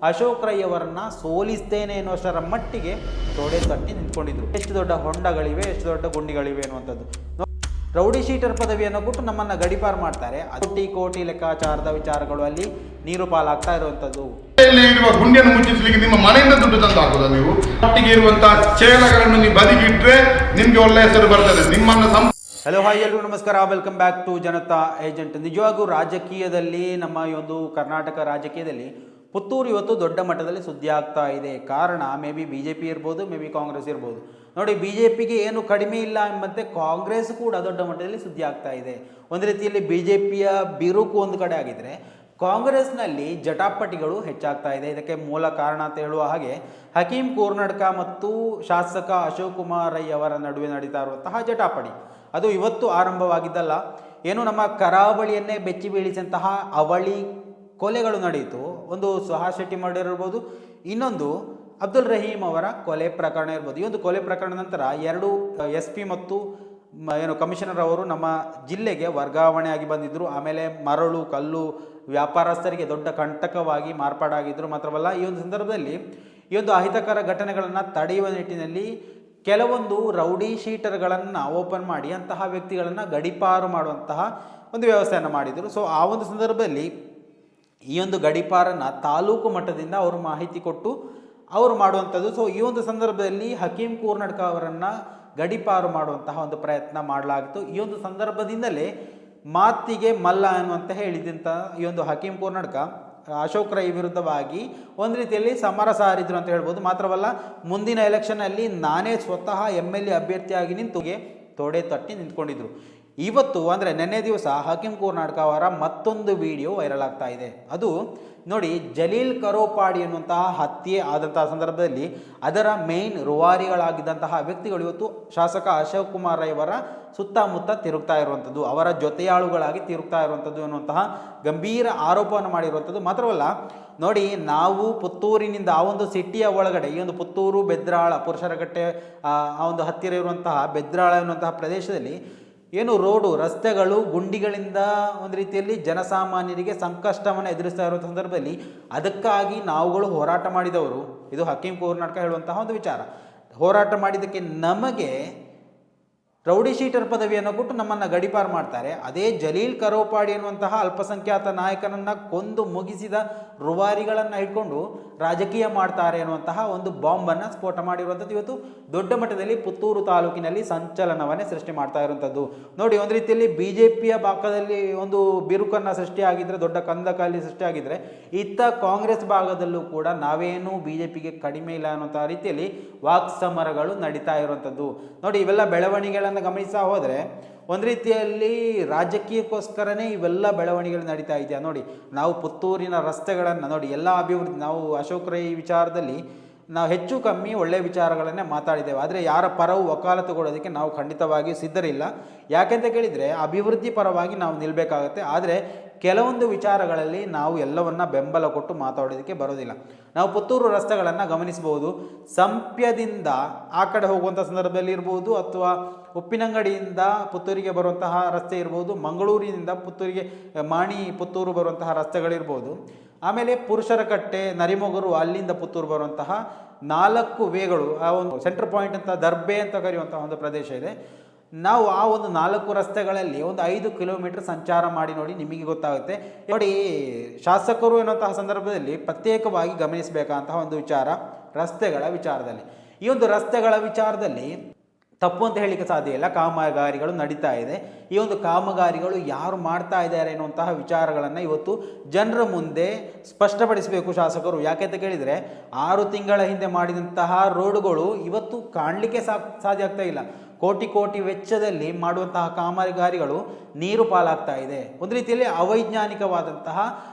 ಅಶೋಕ್ ರೈ ಅವರನ್ನ ಸೋಲಿಸ್ತೇನೆ ಎನ್ನುವಷ್ಟರ ಮಟ್ಟಿಗೆ ತೊಡೆ ತಟ್ಟಿ ನಿಂತ್ಕೊಂಡಿದ್ರು. ಎಷ್ಟು ದೊಡ್ಡ ಹೊಂಡಗಳಿವೆ, ಎಷ್ಟು ದೊಡ್ಡ ಗುಂಡಿಗಳಿವೆ ಅನ್ನುವಂಥದ್ದು. ರೌಡಿ ಶೀಟರ್ ಪದವಿಯನ್ನು ಕೊಟ್ಟು ನಮ್ಮನ್ನ ಗಡಿಪಾರು ಮಾಡ್ತಾರೆ. ಅದು ಕೋಟಿ ಲೆಕ್ಕಾಚಾರದ ವಿಚಾರಗಳು ಅಲ್ಲಿ ನೀರು ಪಾಲಾಗ್ತಾ ಇರುವಂತದ್ದು. ಇರುವ ಗುಂಡಿಯನ್ನು ಮುಚ್ಚಿಸಲಿಕ್ಕೆ ನಿಮ್ಮ ಮನೆಯಿಂದ ದುಡ್ಡು ತಂದು ಹಾಕೋದ ನೀವು ಒಟ್ಟಿಗೆ ಇರುವಂತಹ ಚೇಲಗಳನ್ನು ನೀವು ಬದಿಗಿಟ್ರೆ ನಿಮ್ಗೆ ಒಳ್ಳೆ ಹೆಸರು ಬರ್ತದೆ. ನಿಮ್ಮನ್ನು ಹಲೋ ಹಾಯ್ ಎಲ್ಲರೂ ನಮಸ್ಕಾರ, welcome back to Janata agent. ನಿಜವಾಗೂ ರಾಜಕೀಯದಲ್ಲಿ ನಮ್ಮ ಈ ಒಂದು ಕರ್ನಾಟಕ ರಾಜಕೀಯದಲ್ಲಿ ಪುತ್ತೂರು ಇವತ್ತು ದೊಡ್ಡ ಮಟ್ಟದಲ್ಲಿ ಸುದ್ದಿ ಆಗ್ತಾ ಇದೆ. ಕಾರಣ ಮೇ ಬಿ BJP ಇರ್ಬೋದು, ಮೇ ಬಿ ಕಾಂಗ್ರೆಸ್ ಇರ್ಬೋದು. ನೋಡಿ, BJPಗೆ ಏನು ಕಡಿಮೆ ಇಲ್ಲ ಎಂಬಂತೆ ಕಾಂಗ್ರೆಸ್ ಕೂಡ ದೊಡ್ಡ ಮಟ್ಟದಲ್ಲಿ ಸುದ್ದಿ ಆಗ್ತಾ ಇದೆ. ಒಂದು ರೀತಿಯಲ್ಲಿ BJPಯ ಬಿರುಕು ಒಂದು ಕಡೆ ಆಗಿದ್ರೆ, ಕಾಂಗ್ರೆಸ್ನಲ್ಲಿ ಜಟಾಪಟಿಗಳು ಹೆಚ್ಚಾಗ್ತಾ ಇದೆ. ಇದಕ್ಕೆ ಮೂಲ ಕಾರಣ ಅಂತ ಹೇಳುವ ಹಾಗೆ ಹಕೀಂ ಕೋರ್ನಡ್ಕ ಮತ್ತು ಶಾಸಕ ಅಶೋಕ್ ಕುಮಾರ್ ರೈ ಅವರ ನಡುವೆ ನಡೀತಾ ಇರುವಂತಹ ಜಟಾಪಟಿ ಅದು ಇವತ್ತು ಆರಂಭವಾಗಿದ್ದಲ್ಲ. ಏನು ನಮ್ಮ ಕರಾವಳಿಯನ್ನೇ ಬೆಚ್ಚಿ ಬೀಳಿಸಿದಂತಹ ಅವಳಿ ಕೊಲೆಗಳು ನಡೆಯಿತು. ಒಂದು ಸುಹಾಸ್ ಶೆಟ್ಟಿ ಮರ್ಡರ್ ಇರ್ಬೋದು, ಇನ್ನೊಂದು ಅಬ್ದುಲ್ ರಹೀಂ ಅವರ ಕೊಲೆ ಪ್ರಕರಣ ಇರ್ಬೋದು. ಈ ಒಂದು ಕೊಲೆ ಪ್ರಕರಣ ನಂತರ 2 SP ಮತ್ತು ಕಮಿಷನರ್ ಅವರು ನಮ್ಮ ಜಿಲ್ಲೆಗೆ ವರ್ಗಾವಣೆ ಆಗಿ ಬಂದಿದ್ದರು. ಆಮೇಲೆ ಮರಳು ಕಲ್ಲು ವ್ಯಾಪಾರಸ್ಥರಿಗೆ ದೊಡ್ಡ ಕಂಟಕವಾಗಿ ಮಾರ್ಪಾಡಾಗಿದ್ದರು. ಮಾತ್ರವಲ್ಲ, ಈ ಒಂದು ಸಂದರ್ಭದಲ್ಲಿ ಈ ಒಂದು ಅಹಿತಕರ ಘಟನೆಗಳನ್ನು ತಡೆಯುವ ನಿಟ್ಟಿನಲ್ಲಿ ಕೆಲವೊಂದು ರೌಡಿ ಶೀಟರ್ಗಳನ್ನು ಓಪನ್ ಮಾಡಿ ಅಂತಹ ವ್ಯಕ್ತಿಗಳನ್ನು ಗಡಿಪಾರು ಮಾಡುವಂತಹ ಒಂದು ವ್ಯವಸ್ಥೆಯನ್ನು ಮಾಡಿದರು. ಸೊ ಆ ಒಂದು ಸಂದರ್ಭದಲ್ಲಿ ಈ ಒಂದು ಗಡಿಪಾರನ್ನು ತಾಲೂಕು ಮಟ್ಟದಿಂದ ಅವರು ಮಾಹಿತಿ ಕೊಟ್ಟು ಅವರು ಮಾಡುವಂಥದ್ದು. ಸೊ ಈ ಒಂದು ಸಂದರ್ಭದಲ್ಲಿ ಹಕೀಂ ಕೋರ್ನಡ್ಕ ಅವರನ್ನು ಗಡಿಪಾರು ಮಾಡುವಂತಹ ಒಂದು ಪ್ರಯತ್ನ ಮಾಡಲಾಗಿತ್ತು. ಈ ಒಂದು ಸಂದರ್ಭದಿಂದಲೇ ಮಾತಿಗೆ ಮಲ್ಲ ಅನ್ನುವಂತ ಹೇಳಿದಂಥ ಈ ಒಂದು ಹಕೀಂ ಕೋರ್ನಡ್ಕ ಅಶೋಕ್ ರೈ ವಿರುದ್ಧವಾಗಿ ಒಂದು ರೀತಿಯಲ್ಲಿ ಸಮರ ಸಾರಿದ್ರು ಅಂತ ಹೇಳ್ಬೋದು. ಮಾತ್ರವಲ್ಲ, ಮುಂದಿನ ಎಲೆಕ್ಷನ್ನಲ್ಲಿ ನಾನೇ ಸ್ವತಃ MLA ಅಭ್ಯರ್ಥಿಯಾಗಿ ನಿಂತು ತೊಡೆ ತಟ್ಟಿ ನಿಂತ್ಕೊಂಡಿದ್ರು. ಇವತ್ತು ಅಂದರೆ ನಿನ್ನೆ ದಿವಸ ಹಕೀಂ ಕೋರ್ನಡ್ಕ ಅವರ ಮತ್ತೊಂದು ವಿಡಿಯೋ ವೈರಲ್ ಆಗ್ತಾ ಇದೆ. ಅದು ನೋಡಿ, ಜಲೀಲ್ ಕರೋಪಾಡಿ ಅನ್ನುವಂತಹ ಹತ್ಯೆ ಆದಂತಹ ಸಂದರ್ಭದಲ್ಲಿ ಅದರ ಮೇನ್ ರೂವಾರಿಗಳಾಗಿದ್ದಂತಹ ವ್ಯಕ್ತಿಗಳು ಇವತ್ತು ಶಾಸಕ ಅಶೋಕ್ ಕುಮಾರ್ ರೈ ಅವರ ಸುತ್ತಮುತ್ತ ತಿರುಗ್ತಾ ಇರುವಂಥದ್ದು, ಅವರ ಜೊತೆಯಾಳುಗಳಾಗಿ ತಿರುಗ್ತಾ ಇರುವಂಥದ್ದು ಅನ್ನುವಂತಹ ಗಂಭೀರ ಆರೋಪವನ್ನು ಮಾಡಿರುವಂಥದ್ದು. ಮಾತ್ರವಲ್ಲ, ನೋಡಿ, ನಾವು ಪುತ್ತೂರಿನಿಂದ ಆ ಒಂದು ಸಿಟಿಯ ಒಳಗಡೆ ಈ ಒಂದು ಪುತ್ತೂರು ಬೆದ್ರಾಳ ಪುರುಷರಗಟ್ಟೆ ಆ ಒಂದು ಹತ್ತಿರ ಇರುವಂತಹ ಬೆದ್ರಾಳ ಎನ್ನುವಂತಹ ಪ್ರದೇಶದಲ್ಲಿ ಏನು ರೋಡು ರಸ್ತೆಗಳು ಗುಂಡಿಗಳಿಂದ ಒಂದು ರೀತಿಯಲ್ಲಿ ಜನಸಾಮಾನ್ಯರಿಗೆ ಸಂಕಷ್ಟವನ್ನು ಎದುರಿಸ್ತಾ ಇರುವಂಥ ಸಂದರ್ಭದಲ್ಲಿ ಅದಕ್ಕಾಗಿ ನಾವುಗಳು ಹೋರಾಟ ಮಾಡಿದವರು. ಇದು ಹಕೀಂ ಕೋರ್ನಡ್ಕ ಹೇಳುವಂತಹ ಒಂದು ವಿಚಾರ. ಹೋರಾಟ ಮಾಡಿದ್ದಕ್ಕೆ ನಮಗೆ ರೌಡಿ ಶೀಟರ್ ಪದವಿಯನ್ನು ಕೊಟ್ಟು ನಮ್ಮನ್ನು ಗಡಿಪಾರು ಮಾಡ್ತಾರೆ. ಅದೇ ಜಲೀಲ್ ಕರೋಪಾಡಿ ಎನ್ನುವಂತಹ ಅಲ್ಪಸಂಖ್ಯಾತ ನಾಯಕನನ್ನು ಕೊಂದು ಮುಗಿಸಿದ ರೂವಾರಿಗಳನ್ನು ಇಟ್ಕೊಂಡು ರಾಜಕೀಯ ಮಾಡ್ತಾರೆ ಅನ್ನುವಂತಹ ಒಂದು ಬಾಂಬನ್ನು ಸ್ಫೋಟ ಮಾಡಿರುವಂಥದ್ದು ಇವತ್ತು ದೊಡ್ಡ ಮಟ್ಟದಲ್ಲಿ ಪುತ್ತೂರು ತಾಲೂಕಿನಲ್ಲಿ ಸಂಚಲನವನ್ನೇ ಸೃಷ್ಟಿ ಮಾಡ್ತಾ ಇರುವಂಥದ್ದು. ನೋಡಿ, ಒಂದು ರೀತಿಯಲ್ಲಿ BJPಯ ಭಾಗದಲ್ಲಿ ಒಂದು ಬಿರುಕನ್ನು ಸೃಷ್ಟಿಯಾಗಿದ್ದರೆ, ದೊಡ್ಡ ಕಂದಕಲ್ಲಿ ಸೃಷ್ಟಿಯಾಗಿದ್ದರೆ, ಇತ್ತ ಕಾಂಗ್ರೆಸ್ ಭಾಗದಲ್ಲೂ ಕೂಡ ನಾವೇನು BJPಗೆ ಕಡಿಮೆ ಇಲ್ಲ ಅನ್ನುವಂಥ ರೀತಿಯಲ್ಲಿ ವಾಕ್ಸಮರಗಳು ನಡೀತಾ ಇರುವಂಥದ್ದು. ನೋಡಿ, ಇವೆಲ್ಲ ಬೆಳವಣಿಗೆಗಳನ್ನು ಗಮನಿಸ್ತಾ ಹೋದರೆ ಒಂದು ರೀತಿಯಲ್ಲಿ ರಾಜಕೀಯಕ್ಕೋಸ್ಕರನೇ ಇವೆಲ್ಲ ಬೆಳವಣಿಗೆಗಳು ನಡೀತಾ ಇದೆಯಾ. ನೋಡಿ, ನಾವು ಪುತ್ತೂರಿನ ರಸ್ತೆಗಳನ್ನು ನೋಡಿ, ಎಲ್ಲ ಅಭಿವೃದ್ಧಿ, ನಾವು ಅಶೋಕ್ ರೈ ವಿಚಾರದಲ್ಲಿ ನಾವು ಹೆಚ್ಚು ಕಮ್ಮಿ ಒಳ್ಳೆಯ ವಿಚಾರಗಳನ್ನೇ ಮಾತಾಡಿದ್ದೇವೆ. ಆದರೆ ಯಾರ ಪರವು ವಕಾಲತ್ತು ಕೊಡೋದಕ್ಕೆ ನಾವು ಖಂಡಿತವಾಗಿ ಸಿದ್ಧರಿಲ್ಲ. ಯಾಕೆಂತ ಕೇಳಿದರೆ ಅಭಿವೃದ್ಧಿ ಪರವಾಗಿ ನಾವು ನಿಲ್ಲಬೇಕಾಗತ್ತೆ. ಆದರೆ ಕೆಲವೊಂದು ವಿಚಾರಗಳಲ್ಲಿ ನಾವು ಎಲ್ಲವನ್ನ ಬೆಂಬಲ ಕೊಟ್ಟು ಮಾತಾಡೋದಕ್ಕೆ ಬರೋದಿಲ್ಲ. ನಾವು ಪುತ್ತೂರು ರಸ್ತೆಗಳನ್ನು ಗಮನಿಸಬಹುದು. ಸಂಪ್ಯದಿಂದ ಆ ಕಡೆ ಹೋಗುವಂಥ ಸಂದರ್ಭದಲ್ಲಿ ಇರ್ಬೋದು, ಅಥವಾ ಉಪ್ಪಿನಂಗಡಿಯಿಂದ ಪುತ್ತೂರಿಗೆ ಬರುವಂತಹ ರಸ್ತೆ ಇರ್ಬೋದು, ಮಂಗಳೂರಿನಿಂದ ಪುತ್ತೂರಿಗೆ ಪುತ್ತೂರು ಬರುವಂತಹ ರಸ್ತೆಗಳಿರ್ಬೋದು. ಆಮೇಲೆ ಪುರುಷರಕಟ್ಟೆ ನರಿಮೊಗರು ಅಲ್ಲಿಂದ ಪುತ್ತೂರು ಬರುವಂತಹ 4 ವೇಗಳು, ಆ ಒಂದು ಸೆಂಟರ್ ಪಾಯಿಂಟ್ ಅಂತ ದರ್ಬೆ ಅಂತ ಕರೆಯುವಂತಹ ಒಂದು ಪ್ರದೇಶ ಇದೆ. ನಾವು ಆ ಒಂದು 4 ರಸ್ತೆಗಳಲ್ಲಿ ಒಂದು 5 ಕಿಲೋಮೀಟರ್ ಸಂಚಾರ ಮಾಡಿ ನೋಡಿ, ನಿಮಗೆ ಗೊತ್ತಾಗುತ್ತೆ. ನೋಡಿ, ಶಾಸಕರು ಎನ್ನುವಂತಹ ಸಂದರ್ಭದಲ್ಲಿ ಪ್ರತ್ಯೇಕವಾಗಿ ಗಮನಿಸಬೇಕಾದಂತಹ ಒಂದು ವಿಚಾರ ರಸ್ತೆಗಳ ವಿಚಾರದಲ್ಲಿ. ಈ ಒಂದು ರಸ್ತೆಗಳ ವಿಚಾರದಲ್ಲಿ ತಪ್ಪು ಅಂತ ಹೇಳಲಿಕ್ಕೆ ಸಾಧ್ಯ ಇಲ್ಲ. ಕಾಮಗಾರಿಗಳು ನಡೀತಾ ಇದೆ. ಈ ಒಂದು ಕಾಮಗಾರಿಗಳು ಯಾರು ಮಾಡ್ತಾ ಇದ್ದಾರೆ ಎನ್ನುವಂತಹ ವಿಚಾರಗಳನ್ನು ಇವತ್ತು ಜನರ ಮುಂದೆ ಸ್ಪಷ್ಟಪಡಿಸಬೇಕು ಶಾಸಕರು. ಯಾಕೆಂತ ಕೇಳಿದರೆ 6 ತಿಂಗಳ ಹಿಂದೆ ಮಾಡಿದಂತಹ ರೋಡುಗಳು ಇವತ್ತು ಕಾಣಲಿಕ್ಕೆ ಸಾಧ್ಯ ಆಗ್ತಾ ಇಲ್ಲ. ಕೋಟಿ ವೆಚ್ಚದಲ್ಲಿ ಮಾಡುವಂತಹ ಕಾಮಗಾರಿಗಳು ನೀರು ಪಾಲಾಗ್ತಾ ಇದೆ. ಒಂದು ರೀತಿಯಲ್ಲಿ ಅವೈಜ್ಞಾನಿಕವಾದಂತಹ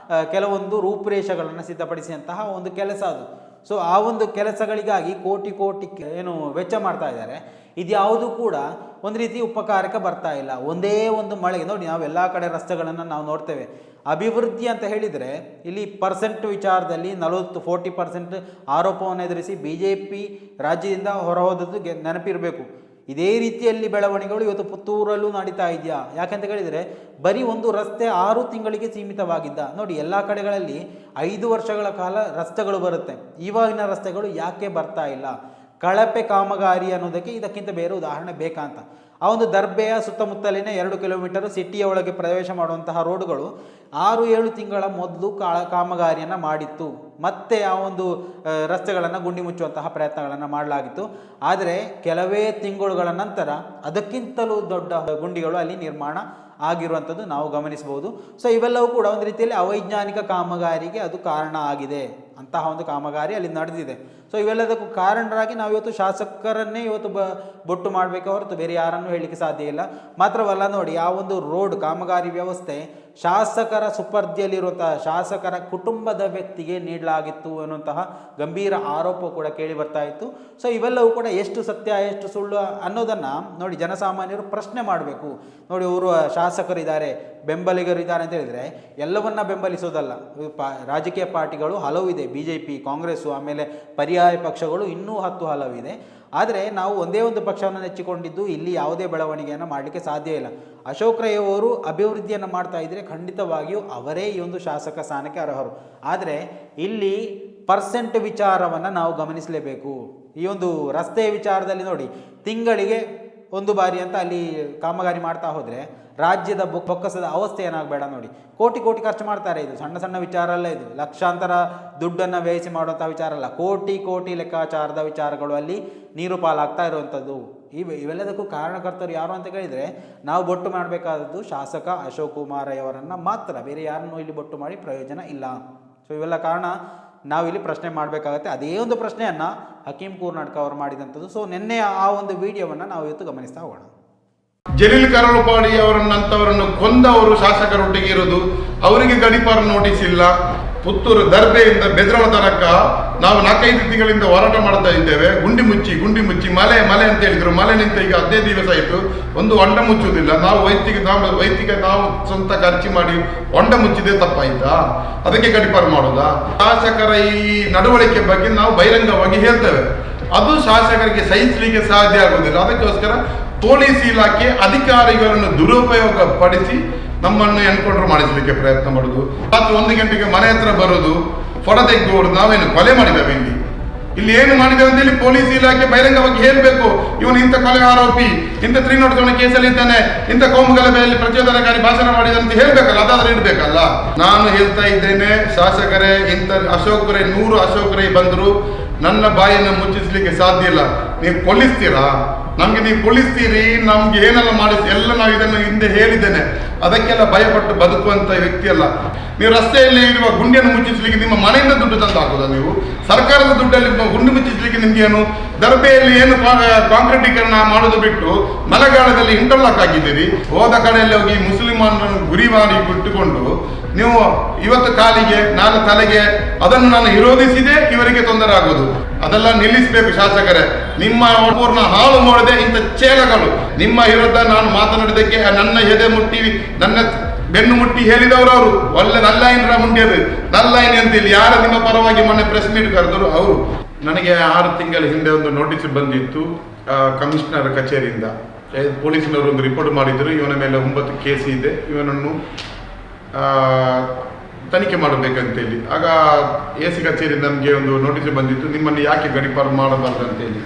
ಕೆಲವೊಂದು ರೂಪುರೇಷೆಗಳನ್ನು ಸಿದ್ಧಪಡಿಸಿದಂತಹ ಒಂದು ಕೆಲಸ ಅದು. ಸೊ ಆ ಒಂದು ಕೆಲಸಗಳಿಗಾಗಿ ಕೋಟಿ ವೆಚ್ಚ ಮಾಡ್ತಾ ಇದ್ದಾರೆ. ಇದ್ಯಾವುದು ಕೂಡ ಒಂದು ರೀತಿ ಉಪಕಾರಕ್ಕೆ ಬರ್ತಾ ಇಲ್ಲ. ಒಂದೇ ಒಂದು ಮಳೆಗೆ ನೋಡಿ, ನಾವು ಎಲ್ಲ ಕಡೆ ರಸ್ತೆಗಳನ್ನು ನಾವು ನೋಡ್ತೇವೆ. ಅಭಿವೃದ್ಧಿ ಅಂತ ಹೇಳಿದರೆ ಇಲ್ಲಿ ಪರ್ಸೆಂಟ್ ವಿಚಾರದಲ್ಲಿ 40% ಆರೋಪವನ್ನು ಎದುರಿಸಿ BJP ರಾಜ್ಯದಿಂದ ಹೊರಹೋದದ್ದು ನೆನಪಿರಬೇಕು. ಇದೇ ರೀತಿಯಲ್ಲಿ ಬೆಳವಣಿಗೆಗಳು ಇವತ್ತು ಪುತ್ತೂರಲ್ಲೂ ನಡೀತಾ ಇದೆಯಾ? ಯಾಕೆಂತ ಹೇಳಿದರೆ ಬರೀ ಒಂದು ರಸ್ತೆ 6 ತಿಂಗಳಿಗೆ ಸೀಮಿತವಾಗಿದ್ದ. ನೋಡಿ, ಎಲ್ಲ ಕಡೆಗಳಲ್ಲಿ 5 ವರ್ಷಗಳ ಕಾಲ ರಸ್ತೆಗಳು ಬರುತ್ತೆ. ಇವಾಗಿನ ರಸ್ತೆಗಳು ಯಾಕೆ ಬರ್ತಾ ಇಲ್ಲ? ಕಳಪೆ ಕಾಮಗಾರಿ ಅನ್ನೋದಕ್ಕೆ ಇದಕ್ಕಿಂತ ಬೇರೆ ಉದಾಹರಣೆ ಬೇಕಾ ಅಂತ. ಆ ಒಂದು ದರ್ಬೆಯ ಸುತ್ತಮುತ್ತಲಿನ 2 ಕಿಲೋಮೀಟರ್ ಸಿಟಿಯ ಒಳಗೆ ಪ್ರವೇಶ ಮಾಡುವಂತಹ ರೋಡ್ಗಳು 6-7 ತಿಂಗಳ ಮೊದಲು ಕಾಮಗಾರಿಯನ್ನು ಮಾಡಿತ್ತು. ಮತ್ತೆ ಆ ಒಂದು ರಸ್ತೆಗಳನ್ನು ಗುಂಡಿ ಮುಚ್ಚುವಂತಹ ಪ್ರಯತ್ನಗಳನ್ನು ಮಾಡಲಾಗಿತ್ತು. ಆದರೆ ಕೆಲವೇ ತಿಂಗಳುಗಳ ನಂತರ ಅದಕ್ಕಿಂತಲೂ ದೊಡ್ಡ ಗುಂಡಿಗಳು ಅಲ್ಲಿ ನಿರ್ಮಾಣ ಆಗಿರುವಂಥದ್ದು ನಾವು ಗಮನಿಸಬಹುದು. ಸೊ ಇವೆಲ್ಲವೂ ಕೂಡ ಒಂದು ರೀತಿಯಲ್ಲಿ ಅವೈಜ್ಞಾನಿಕ ಕಾಮಗಾರಿಗೆ ಅದು ಕಾರಣ ಆಗಿದೆ. ಅಂತಹ ಒಂದು ಕಾಮಗಾರಿ ಅಲ್ಲಿ ನಡೆದಿದೆ. ಸೊ ಇವೆಲ್ಲದಕ್ಕೂ ಕಾರಣರಾಗಿ ನಾವು ಇವತ್ತು ಶಾಸಕರನ್ನೇ ಇವತ್ತು ಬೊಟ್ಟು ಮಾಡಬೇಕೆ ಹೊರತು ಬೇರೆ ಯಾರನ್ನೂ ಹೇಳಲಿಕ್ಕೆ ಸಾಧ್ಯ ಇಲ್ಲ. ಮಾತ್ರವಲ್ಲ, ನೋಡಿ, ಆ ಒಂದು ರೋಡ್ ಕಾಮಗಾರಿ ವ್ಯವಸ್ಥೆ ಶಾಸಕರ ಸುಪರ್ದಿಯಲ್ಲಿರುವಂತಹ ಶಾಸಕರ ಕುಟುಂಬದ ವ್ಯಕ್ತಿಗೆ ನೀಡಲಾಗಿತ್ತು ಅನ್ನುವಂತಹ ಗಂಭೀರ ಆರೋಪ ಕೂಡ ಕೇಳಿ ಬರ್ತಾ ಇತ್ತು. ಸೊ ಇವೆಲ್ಲವೂ ಕೂಡ ಎಷ್ಟು ಸತ್ಯ ಎಷ್ಟು ಸುಳ್ಳು ಅನ್ನೋದನ್ನು ನೋಡಿ ಜನಸಾಮಾನ್ಯರು ಪ್ರಶ್ನೆ ಮಾಡಬೇಕು. ನೋಡಿ, ಅವರು ಶಾಸಕರಿದ್ದಾರೆ, ಬೆಂಬಲಿಗರಿದ್ದಾರೆ ಅಂತ ಹೇಳಿದರೆ ಎಲ್ಲವನ್ನ ಬೆಂಬಲಿಸೋದಲ್ಲ. ರಾಜಕೀಯ ಪಾರ್ಟಿಗಳು ಹಲವು ಇದೆ, BJP, ಕಾಂಗ್ರೆಸ್ಸು, ಆಮೇಲೆ ಪರ್ಯಾಯ ಪಕ್ಷಗಳು ಇನ್ನೂ 10 ಹಲವಿದೆ. ಆದರೆ ನಾವು ಒಂದೇ ಒಂದು ಪಕ್ಷವನ್ನು ನೆಚ್ಚಿಕೊಂಡಿದ್ದು ಇಲ್ಲಿ ಯಾವುದೇ ಬೆಳವಣಿಗೆಯನ್ನು ಮಾಡಲಿಕ್ಕೆ ಸಾಧ್ಯ ಇಲ್ಲ. ಅಶೋಕ್ ರೈ ಅವರು ಅಭಿವೃದ್ಧಿಯನ್ನು ಮಾಡ್ತಾ ಇದ್ದರೆ ಖಂಡಿತವಾಗಿಯೂ ಅವರೇ ಈ ಒಂದು ಶಾಸಕ ಸ್ಥಾನಕ್ಕೆ ಅರ್ಹರು. ಆದರೆ ಇಲ್ಲಿ ಪರ್ಸೆಂಟ್ ವಿಚಾರವನ್ನು ನಾವು ಗಮನಿಸಲೇಬೇಕು. ಈ ಒಂದು ರಸ್ತೆಯ ವಿಚಾರದಲ್ಲಿ ನೋಡಿ, ತಿಂಗಳಿಗೆ 1 ಬಾರಿ ಅಂತ ಅಲ್ಲಿ ಕಾಮಗಾರಿ ಮಾಡ್ತಾ ಹೋದರೆ ರಾಜ್ಯದ ಬೊಕ್ಕಸದ ಅವಸ್ಥೆ ಏನಾಗಬೇಡ. ನೋಡಿ, ಕೋಟಿ ಖರ್ಚು ಮಾಡ್ತಾರೆ. ಇದು ಸಣ್ಣ ಸಣ್ಣ ವಿಚಾರ ಅಲ್ಲ, ಇದು ಲಕ್ಷಾಂತರ ದುಡ್ಡನ್ನು ವ್ಯಯಿಸಿ ಮಾಡುವಂಥ ವಿಚಾರ ಅಲ್ಲ. ಕೋಟಿ ಲೆಕ್ಕಾಚಾರದ ವಿಚಾರಗಳು ಅಲ್ಲಿ ನೀರು ಪಾಲಾಗ್ತಾ ಇರುವಂಥದ್ದು. ಇವೆಲ್ಲದಕ್ಕೂ ಕಾರಣಕರ್ತರು ಯಾರು ಅಂತ ಕೇಳಿದರೆ ನಾವು ಬೊಟ್ಟು ಮಾಡಬೇಕಾದದ್ದು ಶಾಸಕ ಅಶೋಕ್ ಕುಮಾರ್ ಅವರನ್ನು ಮಾತ್ರ, ಬೇರೆ ಯಾರನ್ನೂ ಇಲ್ಲಿ ಬೊಟ್ಟು ಮಾಡಿ ಪ್ರಯೋಜನ ಇಲ್ಲ. ಸೊ ಇವೆಲ್ಲ ಕಾರಣ ನಾವಿಲ್ಲಿ ಪ್ರಶ್ನೆ ಮಾಡಬೇಕಾಗತ್ತೆ. ಅದೇ ಒಂದು ಪ್ರಶ್ನೆಯನ್ನು ಹಕೀಂ ಕೂರ್ನಾಡ್ಕ ಅವರು ಮಾಡಿದಂಥದ್ದು. ಸೊ ನಿನ್ನೆ ಆ ಒಂದು ವಿಡಿಯೋವನ್ನು ನಾವು ಇವತ್ತು ಗಮನಿಸ್ತಾ ಹೋಗೋಣ. ಜಲೀಲ್ ಕರಳುಪಾಡಿ ಅವರನ್ನಂತವರನ್ನು ಕೊಂದವರು ಶಾಸಕರೊಟ್ಟಿಗೆ ಇರೋದು, ಅವರಿಗೆ ಗಡೀಪಾರ ನೋಟಿಸ್ ಇಲ್ಲ. ಪುತ್ತೂರು ದರ್ಬೆಯಿಂದ ಬೆದ್ರಳ ತನಕ ನಾವು 4-5 ತಿಂಗಳಿಂದ ಹೋರಾಟ ಮಾಡ್ತಾ ಇದ್ದೇವೆ. ಗುಂಡಿ ಮುಚ್ಚಿ ಮಲೆ ಅಂತ ಹೇಳಿದ್ರು. ಮಲೆ ನಿಂತ ಈಗ 15 ದಿವಸ ಆಯಿತು, ಒಂದು ಹೊಂಡ ಮುಚ್ಚುವುದಿಲ್ಲ. ನಾವು ವೈಯಕ್ತಿಕ ನಾವು ಸ್ವಂತ ಖರ್ಚು ಮಾಡಿ ಹೊಂಡ ಮುಚ್ಚಿದೆ ತಪ್ಪಾಯ್ತಾ? ಅದಕ್ಕೆ ಗಡೀಪಾರು ಮಾಡೋದಾ? ಶಾಸಕರ ಈ ನಡವಳಿಕೆ ಬಗ್ಗೆ ನಾವು ಬಹಿರಂಗವಾಗಿ ಹೇಳ್ತೇವೆ. ಅದು ಶಾಸಕರಿಗೆ ಸಹಿಸಲಿಕ್ಕೆ ಸಾಧ್ಯ ಆಗುವುದಿಲ್ಲ. ಅದಕ್ಕೋಸ್ಕರ ಪೊಲೀಸ್ ಇಲಾಖೆ ಅಧಿಕಾರಿಗಳನ್ನು ದುರುಪಯೋಗ ಪಡಿಸಿ ನಮ್ಮನ್ನು ಎನ್ಕೌಂಟರ್ ಮಾಡಿಸಲಿಕ್ಕೆ ಪ್ರಯತ್ನ ಮಾಡೋದು. ರಾತ್ರಿ 1 ಗಂಟೆಗೆ ಮನೆ ಹತ್ರ ಬರೋದು, ಫೋಟೋ ತೆಗೆದು ನಾವೇನು ಕೊಲೆ ಮಾಡಿದ್ದೇವೆ, ಇಲ್ಲಿ ಏನು ಮಾಡಿದ್ದೇವೆ ಅಂತ ಹೇಳಿ ಪೊಲೀಸ್ ಇಲಾಖೆ ಬಹಿರಂಗವಾಗಿ ಹೇಳಬೇಕು. ಇವನು ಇಂಥ ಕೊಲೆ ಆರೋಪಿ, ಇಂಥ 307 ಕೇಸಲ್ಲಿ ಇದ್ದಾನೆ, ಇಂಥ ಕೋಮುಗಲಭೆಯಲ್ಲಿ ಪ್ರಚೋದನಕಾರಿ ಭಾಷಣ ಮಾಡಿದಂತ ಹೇಳ್ಬೇಕಲ್ಲ, ಅದಾದ್ರೂ ಇಡ್ಬೇಕಲ್ಲ. ನಾನು ಹೇಳ್ತಾ ಇದ್ದೇನೆ, ಶಾಸಕರೇ, ಇಂಥ ಅಶೋಕ್ ರೈ 100 ಅಶೋಕ್ ರೈ ಬಂದ್ರು ನನ್ನ ಬಾಯನ್ನು ಮುಚ್ಚಿಸ್ಲಿಕ್ಕೆ ಸಾಧ್ಯ ಇಲ್ಲ. ನೀವು ಕೊಲ್ಲಿಸ್ತೀರಾ? ನಮ್ಗೆ ನೀವು ಕೊಲ್ಲಿಸ್ತೀರಿ, ನಮ್ಗೆ ಏನೆಲ್ಲ ಮಾಡಿಸಿ ಎಲ್ಲ ನಾವು ಇದನ್ನು ಹಿಂದೆ ಹೇಳಿದ್ದೇನೆ. ಅದಕ್ಕೆಲ್ಲ ಭಯಪಟ್ಟು ಬದುಕುವಂತ ವ್ಯಕ್ತಿ ಅಲ್ಲ. ನೀವು ರಸ್ತೆಯಲ್ಲಿ ಇರುವ ಗುಂಡಿಯನ್ನು ಮುಚ್ಚಿಸ್ಲಿಕ್ಕೆ ನಿಮ್ಮ ಮನೆಯಿಂದ ದುಡ್ಡು ತಂದು ಹಾಕೋದ? ನೀವು ಸರ್ಕಾರದ ದುಡ್ಡಲ್ಲಿ ಗುಂಡು ಮುಚ್ಚಿಸ್ಲಿಕ್ಕೆ ನಿಮ್ಗೇನು? ದರ್ಬೆಯಲ್ಲಿ ಏನು ಕಾಂಕ್ರೀಟೀಕರಣ ಮಾಡೋದು ಬಿಟ್ಟು ಮಳೆಗಾಲದಲ್ಲಿ ಇಂಟರ್ಲಾಕ್ ಆಗಿದ್ದೀರಿ. ಹೋದ ಕಡೆಯಲ್ಲಿ ಹೋಗಿ ಮುಸ್ಲಿಮರನ್ನು ಗುರಿ ಮಾಡಿ ಬಿಟ್ಟುಕೊಂಡು ನೀವು ಇವತ್ತು ಕಾಲಿಗೆ ನಾಳೆ ತಲೆಗೆ ಅದನ್ನು ನಾನು ವಿರೋಧಿಸಿದೆ, ಇವರಿಗೆ ತೊಂದರೆ ಆಗೋದು. ಅದೆಲ್ಲ ನಿಲ್ಲಿಸಬೇಕು ಶಾಸಕರೇ. ನಿಮ್ಮ ಪೂರ್ಣ ಹಾಳು ಮಾಡದೆ ಇಂಥ ಚೇಲಗಳು ನಿಮ್ಮ ವಿರುದ್ಧ ನಾನು ಮಾತನಾಡಿದಕ್ಕೆ ನನ್ನ ಎದೆ ಮುಟ್ಟಿ ನನ್ನ ಬೆನ್ನು ಮುಟ್ಟಿ ಹೇಳಿದವರು ಅವರು. ಒಳ್ಳೆ ನಲ್ಲೈನರ ಮುಂಡೆದು ನಲ್ಲೈನ್ ಅಂತ ಇಲ್ಲಿ ಯಾರು ನಿಮ್ಮ ಪರವಾಗಿ ಮೊನ್ನೆ ಪ್ರೆಸ್ ಮೀಟ್ ಕರೆದರು ಅವರು. ನನಗೆ 6 ತಿಂಗಳ ಹಿಂದೆ ಒಂದು ನೋಟಿಸ್ ಬಂದಿತ್ತು ಕಮಿಷನರ್ ಕಚೇರಿಯಿಂದ. ಪೊಲೀಸಿನವರು ಒಂದು ರಿಪೋರ್ಟ್ ಮಾಡಿದ್ರು, ಇವನ ಮೇಲೆ 9 ಕೇಸ್ ಇದೆ, ಇವನನ್ನು ತನಿಖೆ ಮಾಡಬೇಕಂತೇಳಿ. ಆಗ AC ಕಚೇರಿಯಿಂದ ನಮಗೆ ಒಂದು ನೋಟಿಸ್ ಬಂದಿತ್ತು, ನಿಮ್ಮನ್ನು ಯಾಕೆ ಗಡೀಪಾರು ಮಾಡಬಾರ್ದು ಅಂತೇಳಿ.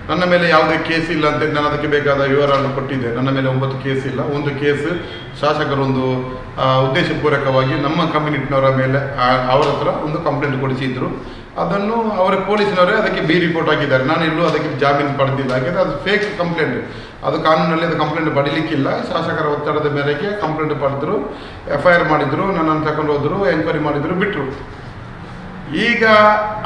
ನನ್ನ ಮೇಲೆ ಯಾವುದೇ ಕೇಸ್ ಇಲ್ಲ ಅಂತ ನಾನು ಅದಕ್ಕೆ ಬೇಕಾದ ವಿವರವನ್ನು ಕೊಟ್ಟಿದ್ದೆ. ನನ್ನ ಮೇಲೆ 9 ಕೇಸ್ ಇಲ್ಲ. ಒಂದು ಕೇಸ್ ಶಾಸಕರೊಂದು ಉದ್ದೇಶಪೂರ್ವಕವಾಗಿ ನಮ್ಮ ಕಮ್ಯುನಿಟಿನವರ ಮೇಲೆ ಅವರ ಹತ್ರ ಒಂದು ಕಂಪ್ಲೇಂಟ್ ಕೊಡಿಸಿದ್ರು. ಅದನ್ನು ಅವರ ಪೊಲೀಸಿನವರೇ ಅದಕ್ಕೆ ರಿಪೋರ್ಟ್ ಆಗಿದ್ದಾರೆ. ನಾನು ಎಲ್ಲೂ ಅದಕ್ಕೆ ಜಾಮೀನು ಪಡೆದಿಲ್ಲ. ಯಾಕೆಂದರೆ ಅದು ಫೇಕ್ ಕಂಪ್ಲೇಂಟ್, ಅದು ಕಾನೂನಲ್ಲಿ ಅದು ಕಂಪ್ಲೇಂಟ್ ಪಡೀಲಿಕ್ಕಿಲ್ಲ. ಶಾಸಕರ ಒತ್ತಡದ ಮೇರೆಗೆ ಕಂಪ್ಲೇಂಟ್ ಪಡೆದ್ರು, FIR ಮಾಡಿದ್ರು, ನನ್ನನ್ನು ತಗೊಂಡು ಹೋದ್ರು, ಎಂಕ್ವೈರಿ ಮಾಡಿದ್ರು, ಬಿಟ್ಟರು. ಈಗ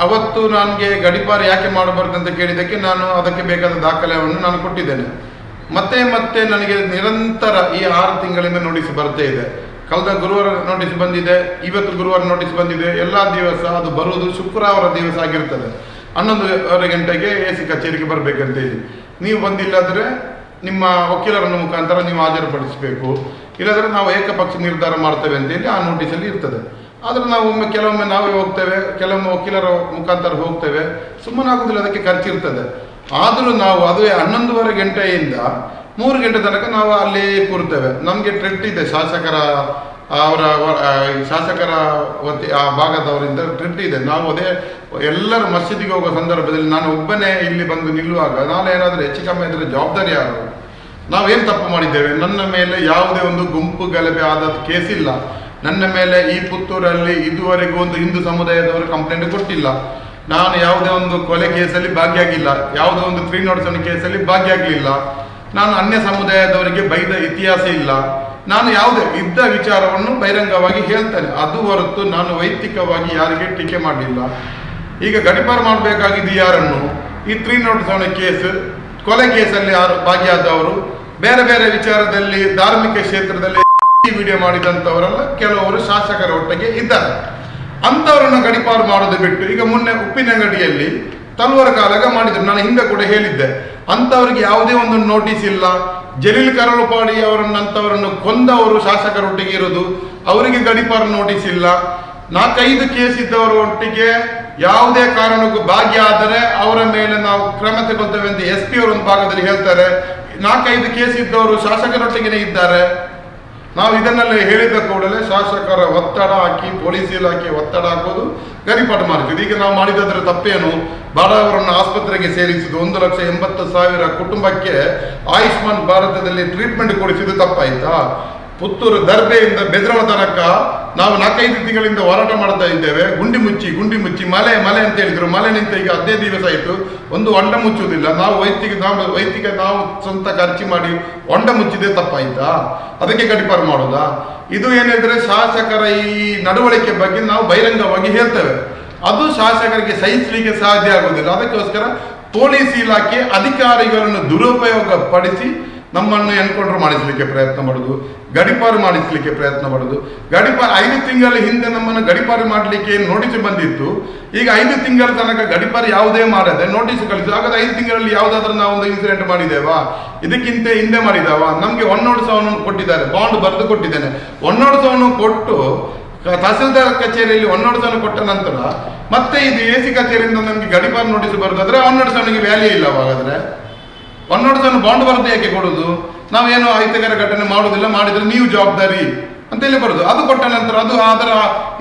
ಅವತ್ತು ನನಗೆ ಗಡೀಪಾರು ಯಾಕೆ ಮಾಡಬಾರ್ದು ಅಂತ ಕೇಳಿದ್ದಕ್ಕೆ ನಾನು ಅದಕ್ಕೆ ಬೇಕಾದ ದಾಖಲೆಯನ್ನು ನಾನು ಕೊಟ್ಟಿದ್ದೇನೆ. ಮತ್ತೆ ನನಗೆ ನಿರಂತರ ಈ 6 ತಿಂಗಳಿಂದ ನೋಟಿಸ್ ಬರ್ತಾ ಇದೆ. ಕಳೆದ ಗುರುವಾರ ನೋಟಿಸ್ ಬಂದಿದೆ, ಇವತ್ತು ಗುರುವಾರ ನೋಟಿಸ್ ಬಂದಿದೆ. ಎಲ್ಲ ದಿವಸ ಅದು ಬರುವುದು ಶುಕ್ರವಾರ ದಿವಸ ಆಗಿರ್ತದೆ. 11:30 ಗಂಟೆಗೆ AC ಕಚೇರಿಗೆ ಬರಬೇಕಂತ ಹೇಳಿ. ನೀವು ಬಂದಿಲ್ಲಾದರೆ ನಿಮ್ಮ ವಕೀಲರನ್ನ ಮುಖಾಂತರ ನೀವು ಹಾಜರುಪಡಿಸಬೇಕು, ಇಲ್ಲಾಂದರೆ ನಾವು ಏಕಪಕ್ಷ ನಿರ್ಧಾರ ಮಾಡ್ತೇವೆ ಅಂತೇಳಿ ಆ ನೋಟಿಸಲ್ಲಿ ಇರ್ತದೆ. ಆದರೆ ನಾವು ಕೆಲವೊಮ್ಮೆ ನಾವೇ ಹೋಗ್ತೇವೆ, ಕೆಲವೊಮ್ಮೆ ವಕೀಲರ ಮುಖಾಂತರ ಹೋಗ್ತೇವೆ, ಸುಮ್ಮನಾಗೋದಿಲ್ಲ, ಅದಕ್ಕೆ ಖರ್ಚಿರ್ತದೆ. ಆದರೂ ನಾವು ಅದುವೇ 11:30 ಗಂಟೆಯಿಂದ 3 ಗಂಟೆ ತನಕ ನಾವು ಅಲ್ಲಿ ಕೂರ್ತೇವೆ. ನಮಗೆ ಟ್ರೆಟ್ ಇದೆ ಶಾಸಕರ ಆ ಭಾಗದವರಿಂದ ಟ್ರೆಟ್ ಇದೆ. ನಾವು ಅದೇ ಎಲ್ಲರೂ ಮಸೀದಿಗೆ ಹೋಗೋ ಸಂದರ್ಭದಲ್ಲಿ ನಾನು ಒಬ್ಬನೇ ಇಲ್ಲಿ ಬಂದು ನಿಲ್ಲುವಾಗ ನಾನು ಏನಾದರೂ ಹೆಚ್ಚು ಕಮ್ಮಿ ಆದರೆ ಜವಾಬ್ದಾರಿ ಯಾರು? ನಾವೇನು ತಪ್ಪು ಮಾಡಿದ್ದೇವೆ? ನನ್ನ ಮೇಲೆ ಯಾವುದೇ ಒಂದು ಗುಂಪು ಗಲಭೆ ಆದ ಕೇಸ್ ಇಲ್ಲ. ನನ್ನ ಮೇಲೆ ಈ ಪುತ್ತೂರಲ್ಲಿ ಇದುವರೆಗೂ ಒಂದು ಹಿಂದೂ ಸಮುದಾಯದವರು ಕಂಪ್ಲೇಂಟ್ ಕೊಟ್ಟಿಲ್ಲ. ನಾನು ಯಾವುದೇ ಒಂದು ಕೊಲೆ ಕೇಸಲ್ಲಿ ಭಾಗಿಯಾಗಿಲ್ಲ, ಯಾವುದೋ ಒಂದು 307 ಕೇಸಲ್ಲಿ ಭಾಗಿಯಾಗಲಿಲ್ಲ. ನಾನು ಅನ್ಯ ಸಮುದಾಯದವರಿಗೆ ಬೈದ ಇತಿಹಾಸ ಇಲ್ಲ. ನಾನು ಯಾವುದೇ ಇದ್ದ ವಿಚಾರವನ್ನು ಬಹಿರಂಗವಾಗಿ ಹೇಳ್ತೇನೆ, ಅದು ಹೊರತು ನಾನು ವೈಯಕ್ತಿಕವಾಗಿ ಯಾರಿಗೆ ಟೀಕೆ ಮಾಡಲಿಲ್ಲ. ಈಗ ಗಡಿಪಾರು ಮಾಡಬೇಕಾಗಿದ್ದು ಯಾರನ್ನು? ಈ 307 ಕೇಸ್, ಕೊಲೆ ಕೇಸಲ್ಲಿ ಯಾರು ಭಾಗಿಯಾದವರು, ಬೇರೆ ಬೇರೆ ವಿಚಾರದಲ್ಲಿ ಧಾರ್ಮಿಕ ಕ್ಷೇತ್ರದಲ್ಲಿ ವಿಡಿಯೋ ಮಾಡಿದಂಥವರೆಲ್ಲ ಕೆಲವರು ಶಾಸಕರ ಒಟ್ಟಿಗೆ ಇದ್ದಾರೆ. ಅಂಥವರನ್ನು ಗಡಿಪಾರು ಮಾಡೋದು ಬಿಟ್ಟು ಈಗ ಮೊನ್ನೆ ಉಪ್ಪಿನಂಗಡಿಯಲ್ಲಿ ತಲ್ವಾರ್ ಕಾಳಗ ಮಾಡಿದ್ರು. ನಾನು ಹಿಂದೆ ಕೂಡ ಹೇಳಿದ್ದೆ, ಅಂಥವ್ರಿಗೆ ಯಾವುದೇ ಒಂದು ನೋಟಿಸ್ ಇಲ್ಲ. ಜಲೀಲ್ ಕರಳುಪಾಡಿ ಅವರನ್ನಂಥವರನ್ನು ಕೊಂದವರು ಶಾಸಕರೊಟ್ಟಿಗೆ ಇರೋದು, ಅವರಿಗೆ ಗಡಿಪಾರು ನೋಟಿಸ್ ಇಲ್ಲ. 4-5 ಕೇಸ್ ಇದ್ದವರ ಒಟ್ಟಿಗೆ ಯಾವುದೇ ಕಾರಣಕ್ಕೂ ಭಾಗಿಯಾದರೆ ಅವರ ಮೇಲೆ ನಾವು ಕ್ರಮ ತಗೊಳ್ತೇವೆ ಅಂತ SP ಅವರು ಒಂದು ಭಾಗದಲ್ಲಿ ಹೇಳ್ತಾರೆ. 4-5 ಕೇಸ್ ಇದ್ದವರು ಶಾಸಕರೊಟ್ಟಿಗೆ ಇದ್ದಾರೆ. ನಾವು ಇದನ್ನೆಲ್ಲ ಹೇಳಿದ ಕೂಡಲೇ ಶಾಸಕರ ಒತ್ತಡ ಹಾಕಿ, ಪೊಲೀಸ್ ಇಲಾಖೆ ಒತ್ತಡ ಹಾಕೋದು, ಗಡಿಪಾರು ಮಾಡಿದ್ದು. ಈಗ ನಾವು ಮಾಡಿದದ್ರ ತಪ್ಪೇನು? ಬಡವರನ್ನು ಆಸ್ಪತ್ರೆಗೆ ಸೇರಿಸಿದ್ದು, 1,80,000 ಕುಟುಂಬಕ್ಕೆ ಆಯುಷ್ಮಾನ್ ಭಾರತದಲ್ಲಿ ಟ್ರೀಟ್ಮೆಂಟ್ ಕೊಡಿಸಿದ್ದು ತಪ್ಪಾಯ್ತಾ? ಪುತ್ತೂರು ದರ್ಬೆಯಿಂದ ಬೆದ್ರಳ ತನಕ ನಾವು 4-5 ತಿಂಗಳಿಂದ ಹೋರಾಟ ಮಾಡ್ತಾ ಇದ್ದೇವೆ. ಗುಂಡಿ ಮುಚ್ಚಿ ಮಲೆ ಅಂತ ಹೇಳಿದ್ರು. ಮಲೆ ನಿಂತ ಈಗ 15 ದಿವಸ ಆಯಿತು, ಒಂದು ಹೊಂಡ ಮುಚ್ಚುವುದಿಲ್ಲ. ನಾವು ವೈಯಕ್ತಿಕ ನಾವು ಸ್ವಂತ ಖರ್ಚು ಮಾಡಿ ಹೊಂಡ ಮುಚ್ಚಿದೆ ತಪ್ಪಾಯ್ತಾ? ಅದಕ್ಕೆ ಗಡಿಪಾರು ಮಾಡೋದಾ? ಇದು ಏನಿದ್ರೆ ಶಾಸಕರ ಈ ನಡವಳಿಕೆ ಬಗ್ಗೆ ನಾವು ಬಹಿರಂಗವಾಗಿ ಹೇಳ್ತೇವೆ. ಅದು ಶಾಸಕರಿಗೆ ಸಹಿಸಲಿಕ್ಕೆ ಸಾಧ್ಯ ಆಗುವುದಿಲ್ಲ. ಅದಕ್ಕೋಸ್ಕರ ಪೊಲೀಸ್ ಇಲಾಖೆ ಅಧಿಕಾರಿಗಳನ್ನು ದುರುಪಯೋಗ ಪಡಿಸಿ ನಮ್ಮನ್ನು ಎನ್ಕೌಂಟರ್ ಮಾಡಿಸಲಿಕ್ಕೆ ಪ್ರಯತ್ನ ಮಾಡೋದು, ಗಡಿಪಾರು ಮಾಡಿಸಲಿಕ್ಕೆ ಪ್ರಯತ್ನ ಮಾಡೋದು. 5 ತಿಂಗಳ ಹಿಂದೆ ನಮ್ಮನ್ನು ಗಡಿಪಾರು ಮಾಡಲಿಕ್ಕೆ ನೋಟಿಸ್ ಬಂದಿತ್ತು. ಈಗ 5 ತಿಂಗಳ ತನಕ ಗಡಿಪಾರು ಯಾವುದೇ ಮಾಡದೆ ನೋಟಿಸ್ ಕಳಿಸಿ. ಹಾಗಾದ್ರೆ 5 ತಿಂಗಳಲ್ಲಿ ಯಾವುದಾದ್ರೂ ನಾವು ಒಂದು ಇನ್ಸಿಡೆಂಟ್ ಮಾಡಿದ್ದೇವಾ? ಇದಕ್ಕಿಂತ ಹಿಂದೆ ಮಾಡಿದಾವ? ನಮಗೆ 1,00,000 ಕೊಟ್ಟಿದ್ದಾರೆ, ಬಾಂಡ್ ಬರೆದು ಕೊಟ್ಟಿದ್ದೇನೆ. 1,00,000 ಕೊಟ್ಟು ತಹಸೀಲ್ದಾರ್ ಕಚೇರಿಯಲ್ಲಿ 1,00,000 ಕೊಟ್ಟ ನಂತರ ಮತ್ತೆ ಇದು AC ಕಚೇರಿಯಿಂದ ನಮಗೆ ಗಡಿಪಾರು ನೋಟಿಸ್ ಬರೋದಾದ್ರೆ 1,00,000ಗೆ ವ್ಯಾಲ್ಯೂ ಇಲ್ಲ. ಹಾಗಾದ್ರೆ 1,00,000 ಬಾಂಡ್ ಬರೆದು ಯಾಕೆ ಕೊಡೋದು? ನಾವೇನು ಅಹಿತಕರ ಘಟನೆ ಮಾಡೋದಿಲ್ಲ, ಮಾಡಿದ್ರೆ ನೀವು ಜವಾಬ್ದಾರಿ ಅಂತೇಳಿ ಬರೋದು. ಅದು ಕೊಟ್ಟ ನಂತರ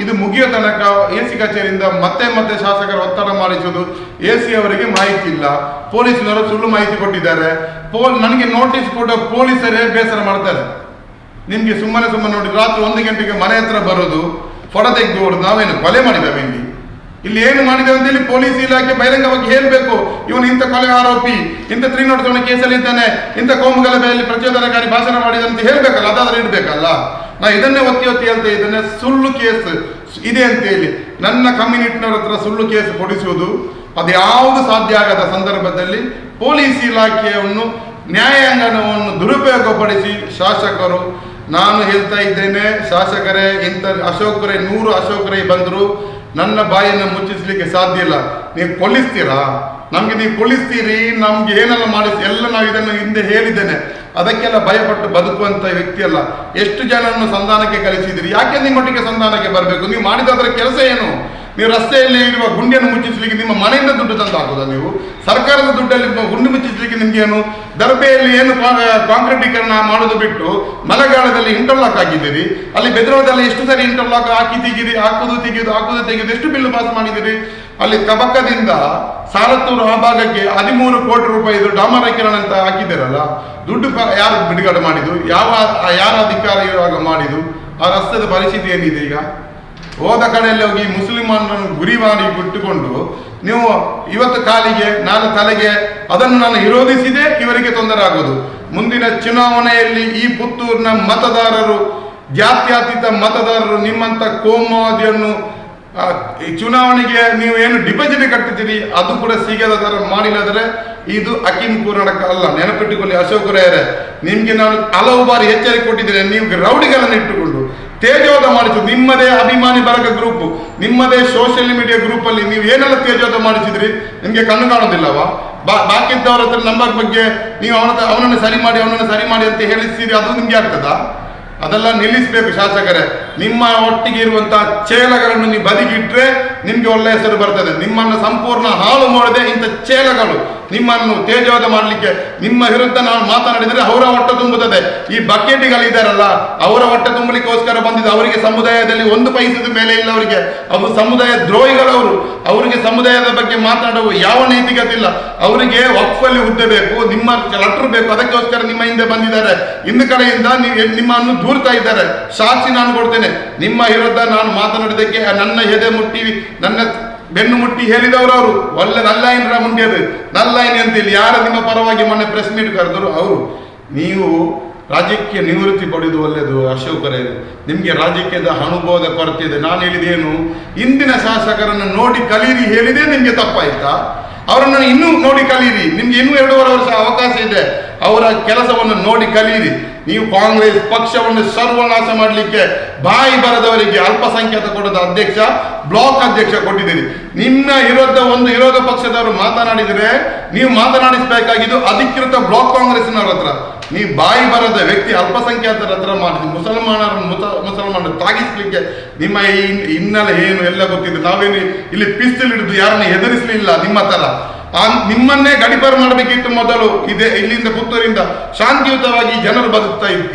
ಇದು ಮುಗಿಯೋ ತನಕ AC ಕಚೇರಿಯಿಂದ ಮತ್ತೆ ಶಾಸಕರ ಒತ್ತಡ ಮಾಡಿಸೋದು. AC ಅವರಿಗೆ ಮಾಹಿತಿ ಇಲ್ಲ, ಪೊಲೀಸ್ನವರು ಸುಳ್ಳು ಮಾಹಿತಿ ಕೊಟ್ಟಿದ್ದಾರೆ. ನನಗೆ ನೋಟಿಸ್ ಕೊಟ್ಟ ಪೊಲೀಸರೇ ಬೇಸರ ಮಾಡ್ತಾರೆ. ನಿಮ್ಗೆ ಸುಮ್ಮನೆ ನೋಡಿ, ರಾತ್ರಿ 1 ಗಂಟೆಗೆ ಮನೆ ಹತ್ರ ಬರೋದು, ಫೋಟೋ ತೆಗೆದು ಹೊಡೆದು ನಾವೇನು ಕೊಲೆ ಮಾಡಿದ್ದೇವೆ ಇಲ್ಲಿ ಏನು ಮಾಡಿದ್ದೇವೆ ಅಂತೇಳಿ ಪೊಲೀಸ್ ಇಲಾಖೆ ಬಹಿರಂಗವಾಗಿ ಹೇಳಬೇಕು. ಇವನು ಇಂಥ ಕೊಲೆ ಆರೋಪಿ, ಇಂಥ 307 ಕೇಸಲ್ಲಿ ಇದ್ದಾನೆ, ಇಂಥ ಕೋಮು ಗಲಭೆಯಲ್ಲಿ ಪ್ರಚೋದನಕಾರಿ ಭಾಷಣ ಮಾಡಿದಂತ ಹೇಳ್ಬೇಕಲ್ಲ, ಅದಾದ್ರೂ ಇಡ್ಬೇಕಲ್ಲ. ನಾ ಇದನ್ನೇ ಒತ್ತಿ ಹೇಳ್ತಾ ಇದ್ದೇನೆ, ಸುಳ್ಳು ಕೇಸ್ ಇದೆ ಅಂತೇಳಿ ನನ್ನ ಕಮ್ಯುನಿಟಿನವ್ರ ಹತ್ರ ಸುಳ್ಳು ಕೇಸ್ ಕೊಡಿಸುವುದು ಅದು ಯಾವುದು ಸಾಧ್ಯ ಆಗದ ಸಂದರ್ಭದಲ್ಲಿ ಪೊಲೀಸ್ ಇಲಾಖೆಯನ್ನು, ನ್ಯಾಯಾಂಗವನ್ನು ದುರುಪಯೋಗಪಡಿಸಿ ಶಾಸಕರು, ನಾನು ಹೇಳ್ತಾ ಇದ್ದೇನೆ, ಶಾಸಕರೇ, ಇಂಥ ಅಶೋಕ್ ರೈ 100 ಅಶೋಕ್ ರೈ ಬಂದರು ನನ್ನ ಬಾಯನ್ನು ಮುಚ್ಚಿಸ್ಲಿಕ್ಕೆ ಸಾಧ್ಯ ಇಲ್ಲ. ನೀವು ಕೊಲ್ಲಿಸ್ತೀರಾ? ನಮ್ಗೆ ನೀವು ಕೊಲ್ಲಿಸ್ತೀರಿ, ನಮ್ಗೆ ಏನೆಲ್ಲ ಮಾಡಿಸಿ ಎಲ್ಲ ನಾವು ಇದನ್ನು ಹಿಂದೆ ಹೇಳಿದ್ದೇನೆ. ಅದಕ್ಕೆಲ್ಲ ಭಯಪಟ್ಟು ಬದುಕುವಂತ ವ್ಯಕ್ತಿ ಅಲ್ಲ. ಎಷ್ಟು ಜನರನ್ನು ಸಂಧಾನಕ್ಕೆ ಕಳಿಸಿದಿರಿ? ಯಾಕೆ ನಿಮ್ಮೊಟ್ಟಿಗೆ ಸಂಧಾನಕ್ಕೆ ಬರಬೇಕು? ನೀವು ಮಾಡಿದಾದ್ರೆ ಕೆಲಸ ಏನು? ನೀವು ರಸ್ತೆಯಲ್ಲಿ ಇರುವ ಗುಂಡಿಯನ್ನು ಮುಚ್ಚಿಸಲಿಕ್ಕೆ ನಿಮ್ಮ ಮನೆಯಿಂದ ದುಡ್ಡು ತಂದು ಹಾಕೋದ? ನೀವು ಸರ್ಕಾರದ ದುಡ್ಡಲ್ಲಿ ಗುಂಡು ಮುಚ್ಚಿಸಲಿಕ್ಕೆ ನಿಮ್ಗೇನು? ದರ್ಬೆಯಲ್ಲಿ ಏನು ಕಾಂಕ್ರೀಟೀಕರಣ ಮಾಡೋದು ಬಿಟ್ಟು ಮಳೆಗಾಲದಲ್ಲಿ ಇಂಟರ್ಲಾಕ್ ಹಾಕಿದ್ದೀರಿ. ಅಲ್ಲಿ ಬೆದ್ರೋಳದಲ್ಲಿ ಎಷ್ಟು ಸರಿ ಇಂಟರ್ಲಾಕ್ ಹಾಕಿ ಹಾಕುದು ತೆಗೆದು ಎಷ್ಟು ಬಿಲ್ ಪಾಸ್ ಮಾಡಿದಿರಿ? ಅಲ್ಲಿ ಕಬಕದಿಂದ ಸಾರತ್ತೂರು ಆ ಭಾಗಕ್ಕೆ 13 ಕೋಟಿ ರೂಪಾಯಿ ಡಾಮರೀಕರಣ ಅಂತ ಹಾಕಿದ್ದೀರಲ್ಲ, ದುಡ್ಡು ಯಾರು ಬಿಡುಗಡೆ ಮಾಡಿದ್ದು? ಯಾರ ಅಧಿಕಾರ ಇರುವಾಗ ಮಾಡಿದ್ದು? ಆ ರಸ್ತೆದ ಪರಿಸ್ಥಿತಿ ಏನಿದೆ ಈಗ? ಹೋದ ಕಡೆಯಲ್ಲಿ ಹೋಗಿ ಮುಸ್ಲಿಮರನ್ನು ಗುರಿ ಮಾಡಿ ಬಿಟ್ಟುಕೊಂಡು ನೀವು ಇವತ್ತು ಕಾಲಿಗೆ ನಾಳೆ ತಲೆಗೆ ಅದನ್ನು ನಾನು ವಿರೋಧಿಸಿದೆ, ಇವರಿಗೆ ತೊಂದರೆ ಆಗೋದು. ಮುಂದಿನ ಚುನಾವಣೆಯಲ್ಲಿ ಈ ಪುತ್ತೂರಿನ ಮತದಾರರು, ಜಾತ್ಯತೀತ ಮತದಾರರು ನಿಮ್ಮಂತ ಕೋಮುವಾದಿಯನ್ನು ಚುನಾವಣೆಗೆ ನೀವು ಏನು ಡಿಪಾಸಿಟ್ ಕಟ್ಟಿದ್ದೀರಿ ಅದು ಕೂಡ ಸಿಗದ ತರ ಮಾಡಿಲ್ಲದ್ರೆ ಇದು ಅಕೀಮ್ ಕೂರಾಡಕ ಅಲ್ಲ. ನೆನಪಿಟ್ಟುಕೊಳ್ಳಿ ಅಶೋಕ್ ರೈಯರೇ, ನಿಮ್ಗೆ ನಾನು ಹಲವು ಬಾರಿ ಎಚ್ಚರಿಕೆ ಕೊಟ್ಟಿದ್ದೇನೆ. ನೀವು ರೌಡಿಗಳನ್ನು ಇಟ್ಟುಕೊಂಡು ತೇಜೋಧ ಮಾಡಿದ್ದು ನಿಮ್ಮದೇ ಅಭಿಮಾನಿ ಬಳಗ ಗ್ರೂಪ್, ನಿಮ್ಮದೇ ಸೋಷಿಯಲ್ ಮೀಡಿಯಾ ಗ್ರೂಪ್ ಅಲ್ಲಿ ನೀವು ಏನೆಲ್ಲ ತೇಜೋಧ ಮಾಡಿಸಿದ್ರಿ ನಿಮ್ಗೆ ಕಣ್ಣು ಕಾಣೋದಿಲ್ಲವಾ? ಬಾಕಿದ್ದವರ ಹತ್ರ ನಂಬರ್ ಬಗ್ಗೆ ನೀವು ಅವನನ್ನು ಸರಿ ಮಾಡಿ ಅಂತ ಹೇಳಿಸ್ತೀರಿ, ಅದು ನಿಮ್ಗೆ ಆಗ್ತದಾ? ಅದೆಲ್ಲ ನಿಲ್ಲಿಸಬೇಕು ಶಾಸಕರೇ. ನಿಮ್ಮ ಒಟ್ಟಿಗೆ ಇರುವಂತಹ ಚೇಲಗಳನ್ನು ನೀವು ಬದಿಗಿಟ್ರೆ ನಿಮ್ಗೆ ಒಳ್ಳೆ ಹೆಸರು ಬರ್ತದೆ. ನಿಮ್ಮನ್ನು ಸಂಪೂರ್ಣ ಹಾಳು ಮಾಡದೆ ಇಂಥ ಚೇಲಗಳು ನಿಮ್ಮನ್ನು ತೇಜವಾದ ಮಾಡಲಿಕ್ಕೆ. ನಿಮ್ಮ ವಿರುದ್ಧ ನಾನು ಮಾತನಾಡಿದರೆ ಅವರ ಹೊಟ್ಟೆ ತುಂಬುತ್ತದೆ. ಈ ಬಕೆಟ್ಗಳಿದ್ದಾರಲ್ಲ, ಅವರ ಹೊಟ್ಟೆ ತುಂಬಲಿಕ್ಕೋಸ್ಕರ ಬಂದಿದ್ದು. ಅವರಿಗೆ ಸಮುದಾಯದಲ್ಲಿ ಒಂದು ಪೈಸದ ಮೇಲೆ ಇಲ್ಲ. ಅವರಿಗೆ ಅದು ಸಮುದಾಯ ದ್ರೋಹಿಗಳವರು. ಅವರಿಗೆ ಸಮುದಾಯದ ಬಗ್ಗೆ ಮಾತನಾಡುವ ಯಾವ ನೈತಿಕತೆ ಇಲ್ಲ. ಅವರಿಗೆ ವಕ್ಫಲ್ಲಿ ಹುದ್ದೆ ಬೇಕು, ನಿಮ್ಮ ಲೆಟರ್ ಬೇಕು, ಅದಕ್ಕೋಸ್ಕರ ನಿಮ್ಮ ಹಿಂದೆ ಬಂದಿದ್ದಾರೆ. ಹಿಂದೆ ಕಡೆಯಿಂದ ನಿಮ್ಮನ್ನು ದೂರ್ತಾ ಇದ್ದಾರೆ. ಸಾಕ್ಷಿ ನಾನು ಕೊಡ್ತೇನೆ. ನಿಮ್ಮ ವಿರುದ್ಧ ನಾನು ಮಾತನಾಡಿದ್ದಕ್ಕೆ ನನ್ನ ಎದೆ ಮುಟ್ಟಿ, ನನ್ನ ಬೆನ್ನು ಮುಟ್ಟಿ ಹೇಳಿದವರು ಅವರು. ಒಳ್ಳೆ ನಲ್ಲಾಯಿನರ ಮುಂಡ್ಯದು. ನಲ್ಲಾಯಿನಿ ಅಂತೇಳಿ ಯಾರು ನಿಮ್ಮ ಪರವಾಗಿ ಮೊನ್ನೆ ಪ್ರೆಸ್ ಮೀಟ್ ಕರೆದರು ಅವರು. ನೀವು ರಾಜಕೀಯ ನಿವೃತ್ತಿ ಪಡೆಯುವುದು ಒಳ್ಳೆಯದು ಅಶೋಕರೇ. ನಿಮಗೆ ರಾಜಕೀಯದ ಅನುಭವದ ಕೊರತೆ ಇದೆ. ನಾನು ಹೇಳಿದೇನು, ಇಂದಿನ ಶಾಸಕರನ್ನು ನೋಡಿ ಕಲೀರಿ ಹೇಳಿದೆ ನಿಮಗೆ ತಪ್ಪಾಯ್ತಾ? ಅವರನ್ನು ಇನ್ನೂ ನೋಡಿ ಕಲೀರಿ. ನಿಮ್ಗೆ ಇನ್ನೂ 2.5 ವರ್ಷ ಅವಕಾಶ ಇದೆ. ಅವರ ಕೆಲಸವನ್ನು ನೋಡಿ ಕಲೀರಿ. ನೀವು ಕಾಂಗ್ರೆಸ್ ಪಕ್ಷವನ್ನು ಸರ್ವನಾಶ ಮಾಡಲಿಕ್ಕೆ ಬಾಯಿ ಬರದವರಿಗೆ ಅಲ್ಪಸಂಖ್ಯಾತ ಕೊಡದ ಅಧ್ಯಕ್ಷ, ಬ್ಲಾಕ್ ಅಧ್ಯಕ್ಷ ಕೊಟ್ಟಿದ್ದೀರಿ. ನಿಮ್ಮ ವಿರುದ್ಧ ಒಂದು ವಿರೋಧ ಪಕ್ಷದವರು ಮಾತನಾಡಿದರೆ ನೀವು ಮಾತನಾಡಿಸಬೇಕಾಗಿದ್ದು ಅಧಿಕೃತ ಬ್ಲಾಕ್ ಕಾಂಗ್ರೆಸ್ನವರ ಹತ್ರ. ನೀವು ಬಾಯಿ ಬರದ ವ್ಯಕ್ತಿ ಅಲ್ಪಸಂಖ್ಯಾತರ ಹತ್ರ ಮಾಡಿದ್ವಿ. ಮುಸಲ್ಮಾನರು ತಾಗಿಸ್ಲಿಕ್ಕೆ ನಿಮ್ಮ ಈ ಹಿನ್ನೆಲೆ ಏನು ಎಲ್ಲ ಗೊತ್ತಿದೆ. ನಾವೇನು ಇಲ್ಲಿ ಪಿಸ್ತೂಲ್ ಹಿಡಿದು ಯಾರನ್ನ ಹೆದರಿಸಲಿಲ್ಲ ನಿಮ್ಮ ತರ. ನಿಮ್ಮನ್ನೇ ಗಡಿಪಾರು ಮಾಡಬೇಕಿತ್ತು ಮೊದಲು. ಇಲ್ಲಿಂದ ಪುತ್ತೂರಿಂದ ಶಾಂತಿಯುತವಾಗಿ ಜನರು ಬದುಕ್ತಾ ಇದ್ರು.